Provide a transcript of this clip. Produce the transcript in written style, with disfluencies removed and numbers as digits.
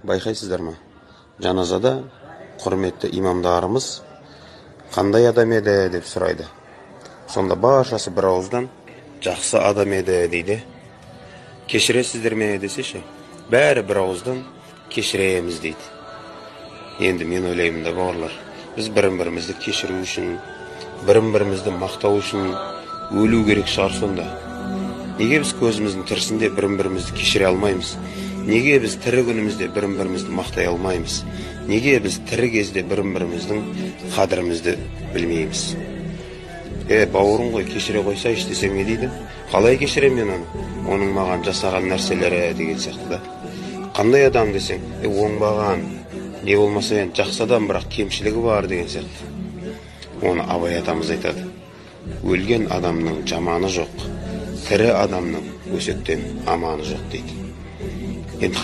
Байқайсыздар ма? Жаназада құрметті имамдарымыз қандай адам еді деп сұрайды. Сонда баршасы бір ауыздан жақсы адам еді дейді. Кешіресіздер ме десеші, бәрі бір ауыздан кешіреміз дейді. Енді мен ойлаймын да, бауырлар, біз бірін-бірімізді кешіру үшін, бірін-бірімізді мақтау үшін өлу керек шығар сонда. Неге біз көзіміздің тірісінде бірін-бірімізді кешіре алмаймыз? Неге біз тірі күнімізде бірін-бірімізді мақтай алмаймыз? Неге біз тірі кезде бірін-біріміздің қадірімізді білмейміз? Бауырым ғой, кешіре қойсайшы десең не дейді? Қалай кешірем мен оны? Оның маған жасаған нәрселері деген сияқты да. Қандай адам десең, оңбаған, не болмаса енді жақсы адам, бірақ кемшілігі бар деген сияқты. Оны Абай атамыз айтады. Өлген адамның жаманы жоқ, тірі адамның өсектен аманы жоқ дейді. Енді